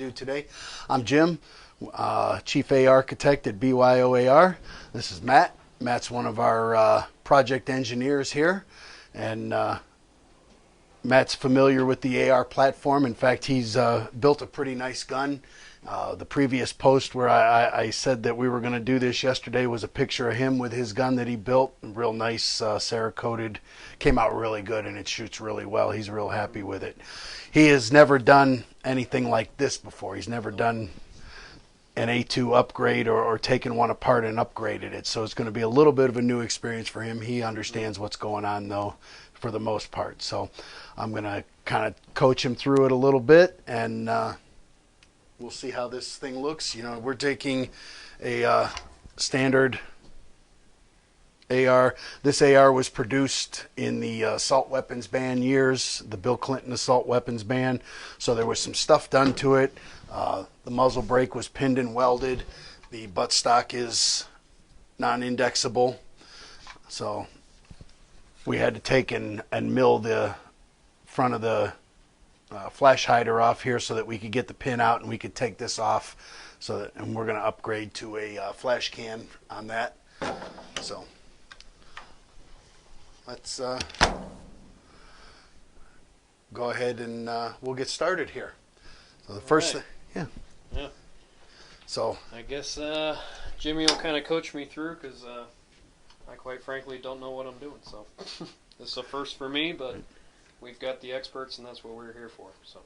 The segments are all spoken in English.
Do today. I'm Jim, Chief A Architect at BYOAR. This is Matt. Matt's one of our project engineers here, and Matt's familiar with the AR platform. In fact, he's built a pretty nice gun. The previous post where I said that we were going to do this yesterday was a picture of him with his gun that he built. Real nice, Cerakoted. Came out really good, and it shoots really well. He's real happy with it. He has never done anything like this before. He's never done an A2 upgrade or taken one apart and upgraded it. So it's going to be a little bit of a new experience for him. He understands what's going on, though, for the most part. So I'm going to kind of coach him through it a little bit, and we'll see how this thing looks. You know, we're taking a standard AR. This AR was produced in the assault weapons ban years, the Bill Clinton assault weapons ban. So there was some stuff done to it. The muzzle brake was pinned and welded. The buttstock is non-indexable. So we had to take and mill the front of the flash hider off here so that we could get the pin out and we could take this off. And we're going to upgrade to a flash can on that. So let's go ahead and we'll get started here. So the first thing, yeah. So I guess Jimmy will kind of coach me through, because I quite frankly don't know what I'm doing. So this is a first for me, but we've got the experts, and that's what we're here for. So.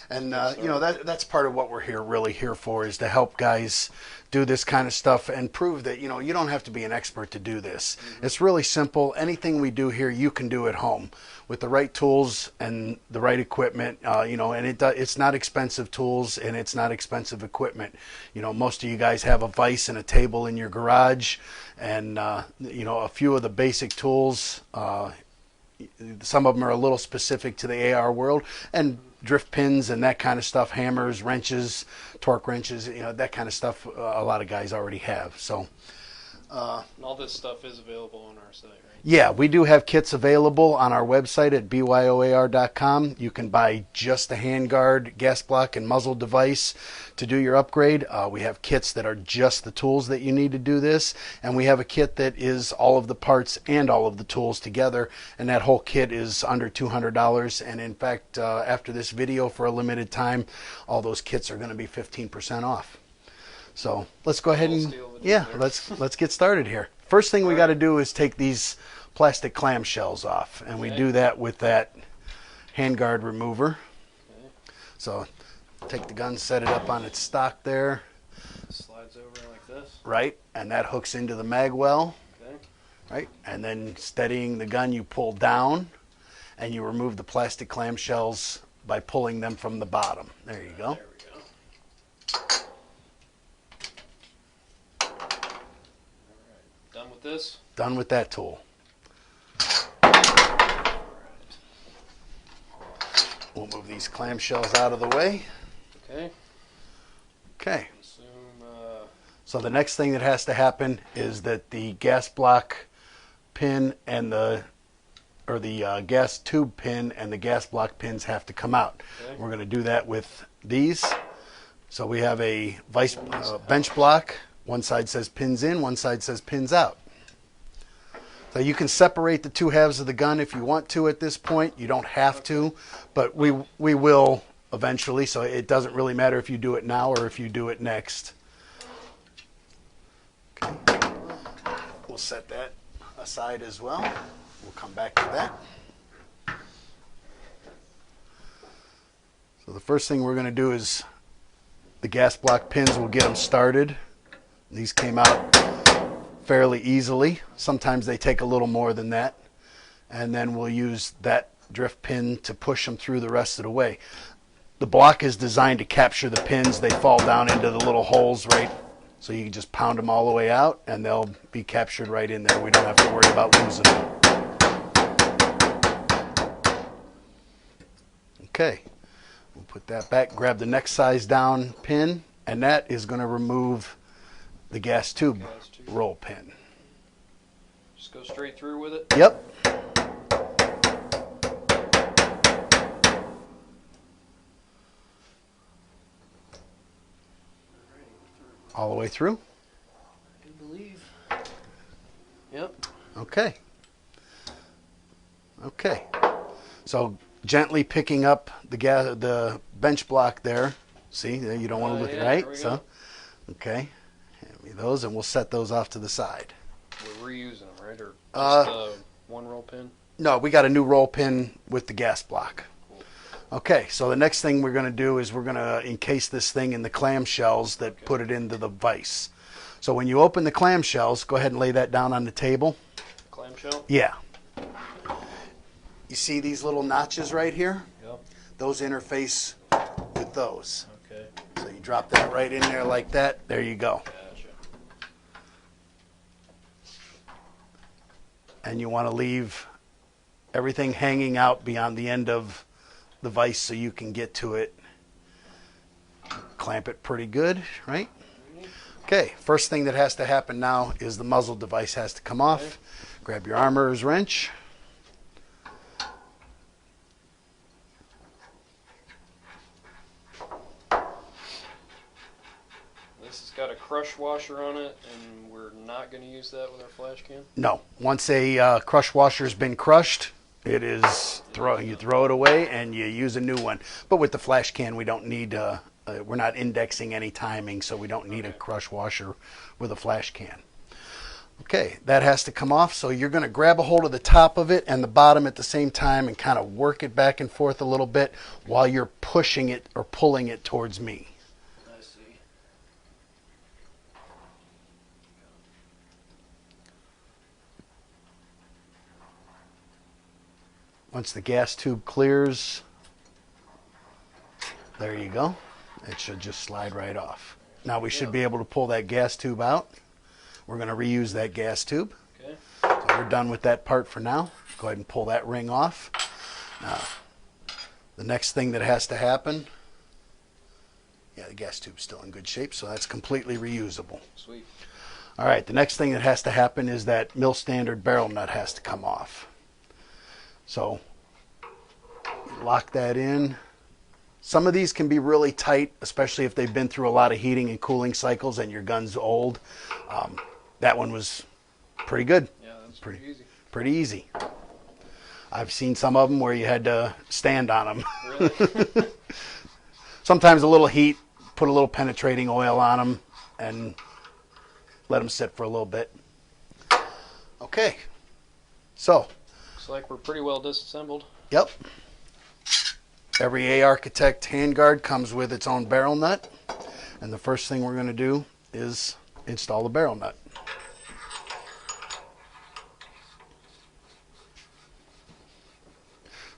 You know, that's part of what we're really here for, is to help guys do this kind of stuff and prove that, you know, you don't have to be an expert to do this. It's really simple. Anything we do here, you can do at home with the right tools and the right equipment. You know, and it's not expensive tools and it's not expensive equipment. You know, most of you guys have a vise and a table in your garage, and you know, a few of the basic tools. Some of them are a little specific to the AR world, and drift pins and that kind of stuff, hammers, wrenches, torque wrenches, you know, that kind of stuff a lot of guys already have. So and all this stuff is available on our site, right? Yeah, we do have kits available on our website at BYOAR.com. You can buy just a handguard, gas block, and muzzle device to do your upgrade. We have kits that are just the tools that you need to do this, and we have a kit that is all of the parts and all of the tools together, and that whole kit is under $200. And in fact, after this video, for a limited time, all those kits are going to be 15% off. So let's go ahead and let's get started here. First thing we got to do is take these plastic clamshells off, and we do that with that handguard remover. So take the gun, set it up on its stock there. Slides over like this. Right, and that hooks into the mag well. Okay. Right, and then steadying the gun, you pull down, and you remove the plastic clamshells by pulling them from the bottom. There you go. There we go. Done with this? Done with that tool. We'll move these clamshells out of the way. Okay. Okay. Assume, so the next thing that has to happen is that the gas block pin and the gas tube pin and the gas block pins have to come out. Okay. We're going to do that with these. So we have a bench block. One side says pins in, one side says pins out. So you can separate the two halves of the gun if you want to at this point. You don't have to, but we will eventually, so it doesn't really matter if you do it now or if you do it next. Okay. We'll set that aside as well. We'll come back to that. So the first thing we're going to do is the gas block pins, we'll get them started. These came out fairly easily. Sometimes they take a little more than that. And then we'll use that drift pin to push them through the rest of the way. The block is designed to capture the pins. They fall down into the little holes, right? So you can just pound them all the way out and they'll be captured right in there. We don't have to worry about losing them. Okay, we'll put that back, grab the next size down pin, and that is going to remove the gas tube roll pin. Just go straight through with it? Yep. All the way through? I do believe. Yep. Okay. Okay. So gently picking up the bench block there. See, you don't want to look right. So, okay. Hand me those, and we'll set those off to the side. We're reusing them, right? Or just the one roll pin? No, we got a new roll pin with the gas block. Okay, so the next thing we're going to do is we're going to encase this thing in the clamshells that put it into the vise. So when you open the clamshells, go ahead and lay that down on the table. Clamshell? Yeah. You see these little notches right here? Yep. Those interface with those. Okay. So you drop that right in there like that. There you go. Gotcha. And you want to leave everything hanging out beyond the end of the vise so you can get to it. Clamp it pretty good, right? Okay, first thing that has to happen now is the muzzle device has to come off. Grab your armorer's wrench. This has got a crush washer on it, and we're not going to use that with our flash can? No, once a crush washer's been crushed, it is you throw it away and you use a new one. But with the flash can, we don't need we're not indexing any timing, so we don't need a crush washer with a flash can. Okay, that has to come off, so you're going to grab a hold of the top of it and the bottom at the same time and kind of work it back and forth a little bit while you're pushing it or pulling it towards me. I see. Once the gas tube clears, there you go. It should just slide right off. Now we should be able to pull that gas tube out. We're going to reuse that gas tube. Okay. So we're done with that part for now. Go ahead and pull that ring off. Now, the next thing that has to happen, yeah, the gas tube's still in good shape, so that's completely reusable. Sweet. All right, the next thing that has to happen is that mill standard barrel nut has to come off. So lock that in. Some of these can be really tight, especially if they've been through a lot of heating and cooling cycles and your gun's old. That one was pretty good. Yeah, that's pretty easy. Pretty easy. I've seen some of them where you had to stand on them. Really? Sometimes a little heat, put a little penetrating oil on them, and let them sit for a little bit. Okay, so. Looks like we're pretty well disassembled. Yep. Every A Architect handguard comes with its own barrel nut, and the first thing we're going to do is install the barrel nut.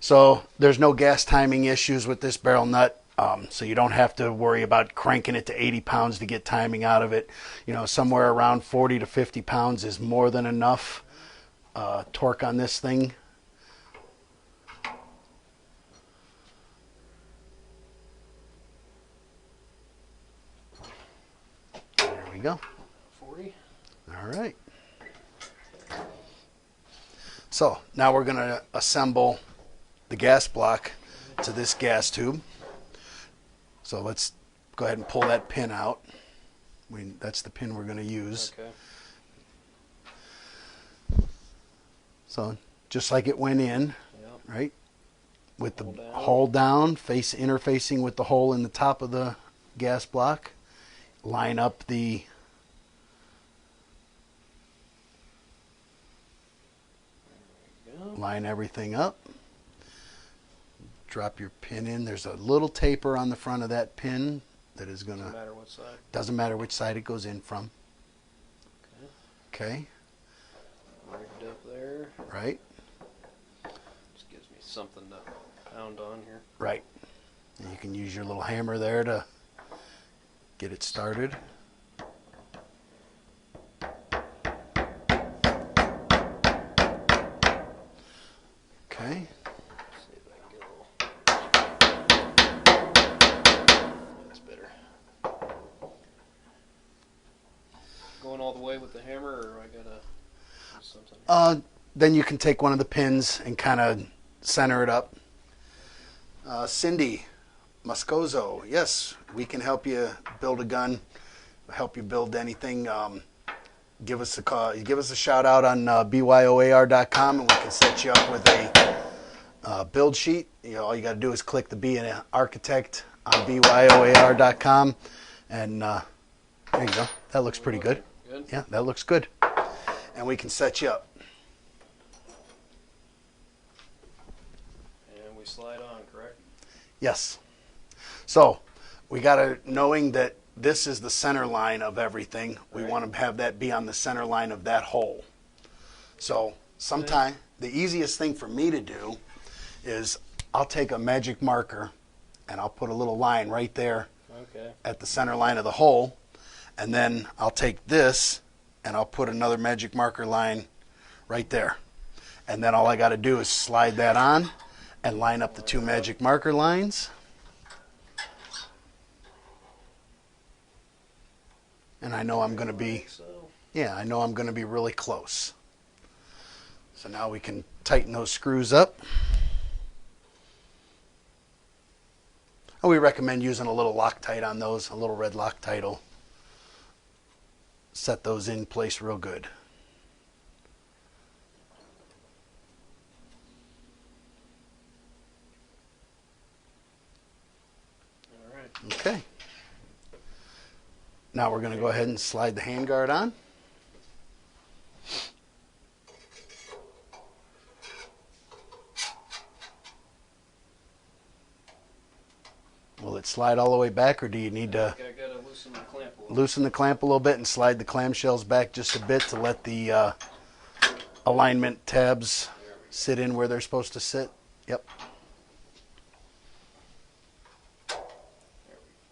So there's no gas timing issues with this barrel nut, so you don't have to worry about cranking it to 80 pounds to get timing out of it. You know, somewhere around 40 to 50 pounds is more than enough torque on this thing. There we go. 40. All right. So now we're going to assemble the gas block to this gas tube. So let's go ahead and pull that pin out. That's the pin we're going to use. Okay. So just like it went in, Yep. right? With the hole down, interfacing with the hole in the top of the gas block. Line up the line everything up. Drop your pin in. There's a little taper on the front of that pin that is going to... Doesn't matter what side. Doesn't matter which side it goes in from. Okay. Rigged up there. Right. Just gives me something to pound on here. Right. And you can use your little hammer there to get it started. Okay. See if I can get a little. That's better. Going all the way with the hammer, or I gotta do something? Then you can take one of the pins and kind of center it up. Cindy Moscoso, yes, we can help you build a gun help you build anything, give us a call. Give us a shout out on BYOAR.com, and we can set you up with a build sheet. All you got to do is click the Be an Architect on BYOAR.com, and there you go. That looks pretty good. Good. Yeah, that looks good. And we can set you up. And we slide on, correct? Yes. So we got to, knowing that this is the center line of everything, we want to have that be on the center line of that hole. So sometime the easiest thing for me to do is I'll take a magic marker and I'll put a little line right there at the center line of the hole, and then I'll take this and I'll put another magic marker line right there, and then all I got to do is slide that on and line up the two magic marker lines. And I know I'm going to be, I know I'm going to be really close. So now we can tighten those screws up. And we recommend using a little Loctite on those. A little red Loctite will set those in place real good. All right. Okay. Now we're going to go ahead and slide the handguard on. Will it slide all the way back, or do you need to I gotta loosen the clamp a little. loosen the clamp a little bit and slide the clamshells back just a bit to let the alignment tabs sit in where they're supposed to sit? Yep.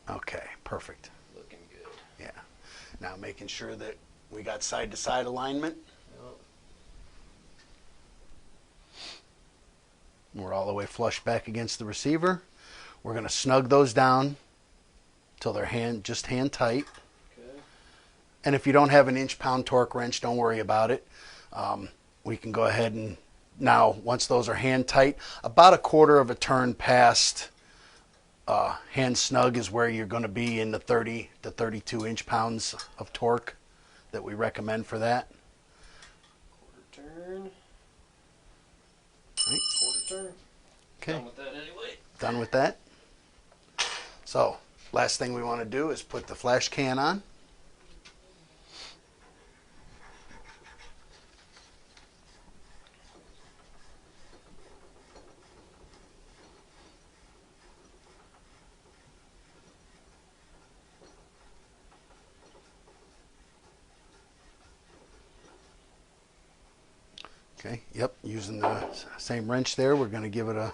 Okay, perfect. Looking good. Yeah. Now making sure that we got side-to-side alignment. Yep. We're all the way flush back against the receiver. We're going to snug those down till they're just hand tight. Okay. And if you don't have an inch-pound torque wrench, don't worry about it. We can go ahead and now, once those are hand tight, about a quarter of a turn past hand snug is where you're going to be in the 30 to 32 inch-pounds of torque that we recommend for that. Quarter turn. Right. Quarter turn. Okay. Done with that anyway. Done with that. So, last thing we want to do is put the flash can on. Okay, yep, using the same wrench there, we're going to give it a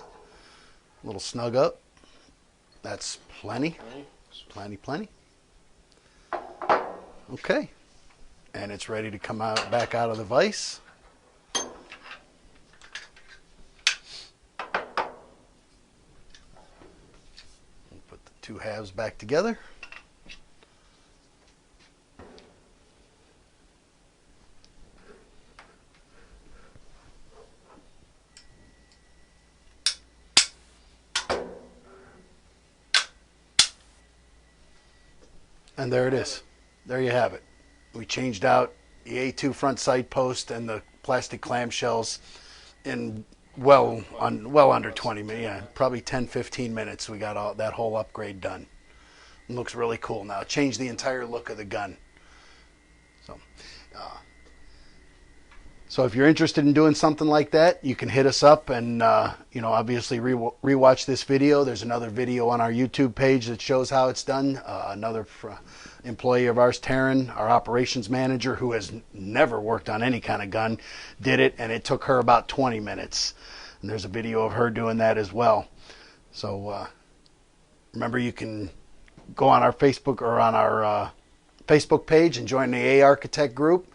little snug up. That's plenty. Plenty. Okay, and it's ready to come out back out of the vise. We'll put the two halves back together. And there it is. There you have it. We changed out the A2 front side post and the plastic clamshells in well under 20 minutes. Yeah, probably 10-15 minutes. We got that whole upgrade done. It looks really cool now. Changed the entire look of the gun. So if you're interested in doing something like that, you can hit us up and, obviously rewatch this video. There's another video on our YouTube page that shows how it's done. Another employee of ours, Taryn, our operations manager, who has never worked on any kind of gun, did it, and it took her about 20 minutes. And there's a video of her doing that as well. So remember, you can go on our Facebook or on our Facebook page and join the A Architect group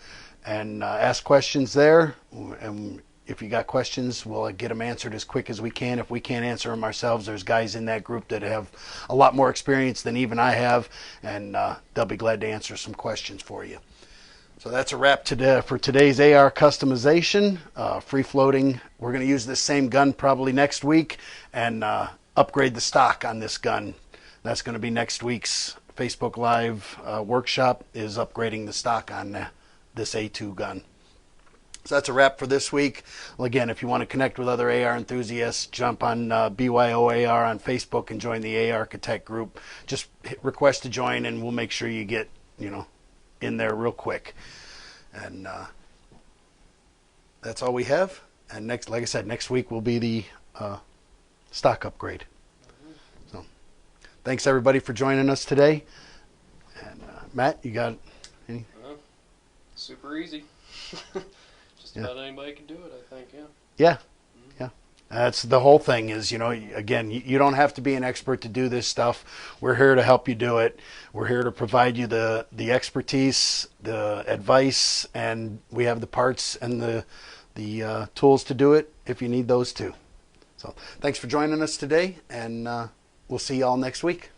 and ask questions there. And if you got questions, we'll get them answered as quick as we can. If we can't answer them ourselves, there's guys in that group that have a lot more experience than even I have, and they'll be glad to answer some questions for you. So that's a wrap today for today's AR customization. Free floating. We're going to use this same gun probably next week and upgrade the stock on this gun. That's going to be next week's Facebook Live workshop is upgrading the stock on this A2 gun. So that's a wrap for this week. Well, again, if you want to connect with other AR enthusiasts, jump on BYOAR on Facebook and join the AR Architect group. Just request to join, and we'll make sure you get, in there real quick. And that's all we have. And like I said, next week will be the stock upgrade. So, thanks everybody for joining us today. And Matt, you got any? Super easy. Just about anybody can do it, I think. Yeah. That's the whole thing is, again, you don't have to be an expert to do this stuff. We're here to help you do it. We're here to provide you the expertise, the advice, and we have the parts and the tools to do it if you need those too. So thanks for joining us today, and we'll see you all next week.